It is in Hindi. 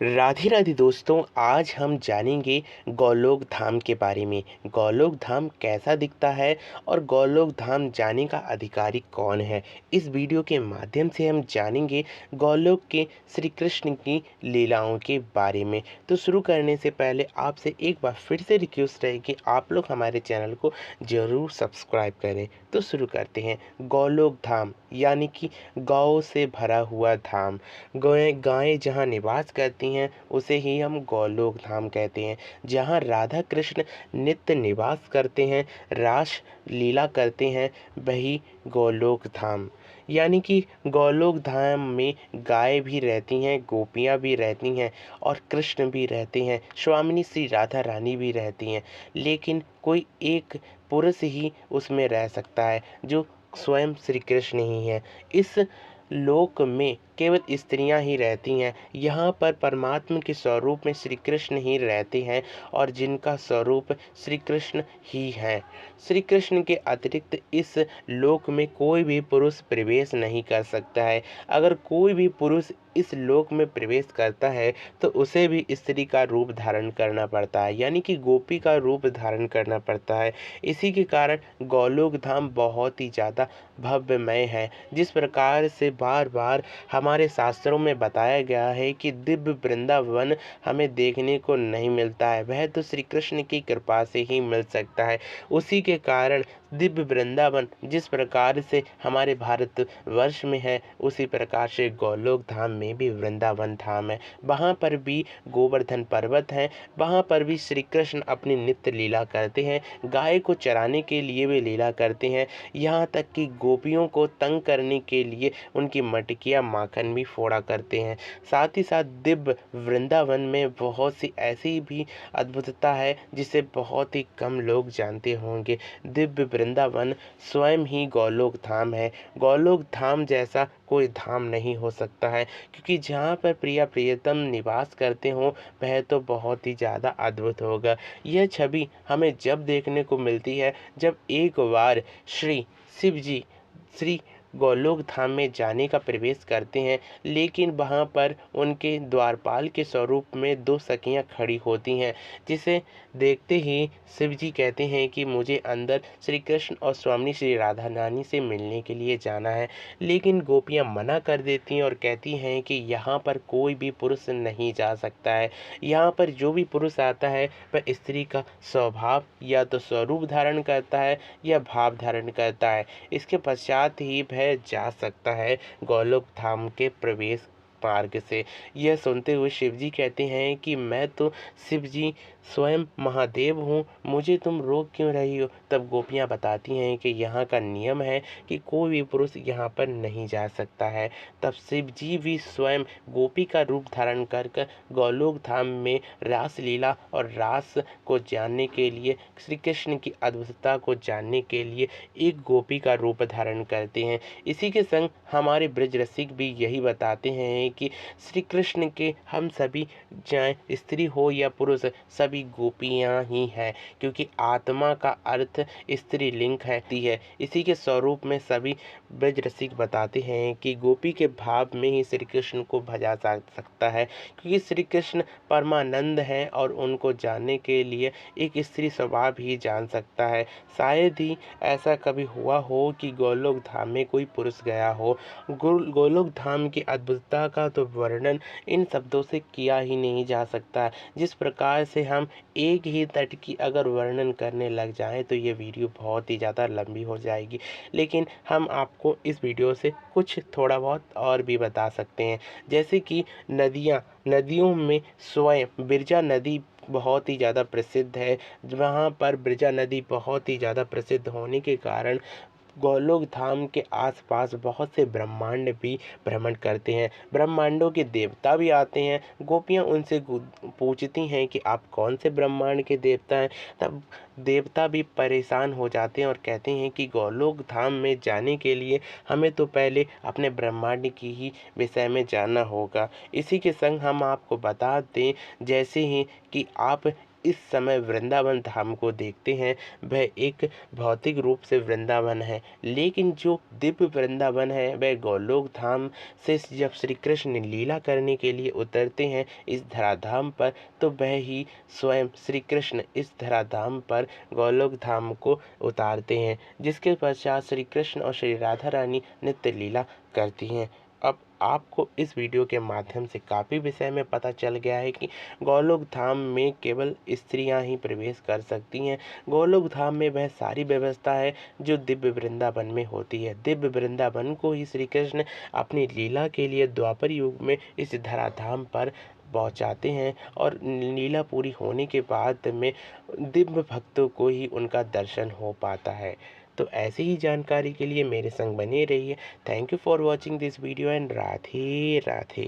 राधे राधे दोस्तों, आज हम जानेंगे गौलोक धाम के बारे में। गौलोक धाम कैसा दिखता है और गौलोक धाम जाने का अधिकारी कौन है। इस वीडियो के माध्यम से हम जानेंगे गौलोक के श्री कृष्ण की लीलाओं के बारे में। तो शुरू करने से पहले आपसे एक बार फिर से रिक्वेस्ट है कि आप लोग हमारे चैनल को ज़रूर सब्सक्राइब करें। तो शुरू करते हैं। गौलोक धाम यानी कि गौ से भरा हुआ धाम। गायें जहाँ निवास करती हैं उसे ही हम गौलोक धाम कहते हैं। जहाँ राधा कृष्ण नित्य निवास करते हैं, रास लीला करते हैं, वही गौलोक धाम। यानी कि गौलोक धाम में गाय भी रहती हैं, गोपियाँ भी रहती हैं और कृष्ण भी रहते हैं, स्वामिनी श्री राधा रानी भी रहती हैं। लेकिन कोई एक पुरुष ही उसमें रह सकता है जो स्वयं श्री कृष्ण ही है। इस लोक में केवल स्त्रियां ही रहती हैं। यहाँ पर परमात्मा के स्वरूप में श्री कृष्ण ही रहते हैं और जिनका स्वरूप श्री कृष्ण ही है। श्री कृष्ण के अतिरिक्त इस लोक में कोई भी पुरुष प्रवेश नहीं कर सकता है। अगर कोई भी पुरुष इस लोक में प्रवेश करता है तो उसे भी स्त्री का रूप धारण करना पड़ता है, यानी कि गोपी का रूप धारण करना पड़ता है। इसी के कारण गौलोक धाम बहुत ही ज़्यादा भव्यमय है। जिस प्रकार से बार बार हमारे शास्त्रों में बताया गया है कि दिव्य वृंदावन हमें देखने को नहीं मिलता है, वह तो श्री कृष्ण की कृपा से ही मिल सकता है। उसी के कारण दिव्य वृंदावन जिस प्रकार से हमारे भारत वर्ष में है, उसी प्रकार से गौलोक धाम में भी वृंदावन धाम है। वहाँ पर भी गोवर्धन पर्वत है, वहाँ पर भी श्री कृष्ण अपनी नित्य लीला करते हैं। गाय को चराने के लिए भी लीला करते हैं, यहाँ तक कि गोपियों को तंग करने के लिए उनकी मटकियाँ माखन भी फोड़ा करते हैं। साथ ही साथ दिव्य वृंदावन में बहुत सी ऐसी भी अद्भुतता है जिसे बहुत ही कम लोग जानते होंगे। दिव्य वृंदावन स्वयं ही गौलोक धाम है। गौलोक धाम जैसा कोई धाम नहीं हो सकता है, क्योंकि जहाँ पर प्रिया प्रियतम निवास करते हों वह तो बहुत ही ज़्यादा अद्भुत होगा। यह छवि हमें जब देखने को मिलती है जब एक बार श्री शिव जी श्री गौलोक धाम में जाने का प्रवेश करते हैं, लेकिन वहाँ पर उनके द्वारपाल के स्वरूप में दो सखियाँ खड़ी होती हैं, जिसे देखते ही शिव जी कहते हैं कि मुझे अंदर श्री कृष्ण और स्वामी श्री राधा रानी से मिलने के लिए जाना है। लेकिन गोपियाँ मना कर देती हैं और कहती हैं कि यहाँ पर कोई भी पुरुष नहीं जा सकता है। यहाँ पर जो भी पुरुष आता है वह स्त्री का स्वभाव या तो स्वरूप धारण करता है या भाव धारण करता है। इसके पश्चात ही वह जा सकता है गौलोक धाम के प्रवेश मार्ग से। यह सुनते हुए शिवजी कहते हैं कि मैं तो शिवजी स्वयं महादेव हूँ, मुझे तुम रोक क्यों रही हो। तब गोपियाँ बताती हैं कि यहाँ का नियम है कि कोई भी पुरुष यहाँ पर नहीं जा सकता है। तब शिवजी भी स्वयं गोपी का रूप धारण कर गौलोक धाम में रास लीला और रास को जानने के लिए, श्री कृष्ण की अद्भुतता को जानने के लिए एक गोपी का रूप धारण करते हैं। इसी के संग हमारे ब्रज रसिक भी यही बताते हैं कि श्री कृष्ण के हम सभी, चाहे स्त्री हो या पुरुष, सभी गोपियां ही हैं, क्योंकि आत्मा का अर्थ स्त्रीलिंग है। इसी के स्वरूप में सभी ब्रज रसिक बताते हैं कि गोपी के भाव में ही श्री कृष्ण को भजा जा सकता है, क्योंकि श्री कृष्ण परमानंद है और उनको जानने के लिए एक स्त्री स्वभाव ही जान सकता है। शायद ही ऐसा कभी हुआ हो कि गौलोक धाम में कोई पुरुष गया हो। गौलोक धाम की अद्भुतता का तो वर्णन इन शब्दों से किया ही नहीं जा सकता। जिस प्रकार से हम एक ही तट की अगर वर्णन करने लग जाएं तो ये वीडियो बहुत ही ज़्यादा लंबी हो जाएगी, लेकिन हम आपको इस वीडियो से कुछ थोड़ा बहुत और भी बता सकते हैं। जैसे कि नदियों में स्वयं बिरजा नदी बहुत ही ज़्यादा प्रसिद्ध है। वहाँ पर बिरजा नदी बहुत ही ज़्यादा प्रसिद्ध होने के कारण गौलोक धाम के आसपास बहुत से ब्रह्मांड भी भ्रमण करते हैं। ब्रह्मांडों के देवता भी आते हैं। गोपियाँ उनसे पूछती हैं कि आप कौन से ब्रह्मांड के देवता हैं। तब देवता भी परेशान हो जाते हैं और कहते हैं कि गौलोक धाम में जाने के लिए हमें तो पहले अपने ब्रह्मांड की ही विषय में जानना होगा। इसी के संग हम आपको बता दें, जैसे ही कि आप इस समय वृंदावन धाम को देखते हैं वह एक भौतिक रूप से वृंदावन है, लेकिन जो दिव्य वृंदावन है वह गोलोक धाम से जब श्री कृष्ण लीला करने के लिए उतरते हैं इस धराधाम पर, तो वह ही स्वयं श्री कृष्ण इस धराधाम पर गोलोक धाम को उतारते हैं, जिसके पश्चात श्री कृष्ण और श्री राधा रानी नित्य लीला करती हैं। अब आपको इस वीडियो के माध्यम से काफ़ी विषय में पता चल गया है कि गोलोक धाम में केवल स्त्रियां ही प्रवेश कर सकती हैं। गोलोक धाम में वह सारी व्यवस्था है जो दिव्य वृंदावन में होती है। दिव्य वृंदावन को ही श्री कृष्ण अपनी लीला के लिए द्वापर युग में इस धराधाम पर पहुंचाते हैं और लीला पूरी होने के बाद में दिव्य भक्तों को ही उनका दर्शन हो पाता है। तो ऐसी ही जानकारी के लिए मेरे संग बने रहिए। Thank you for watching this video and Radhe Radhe.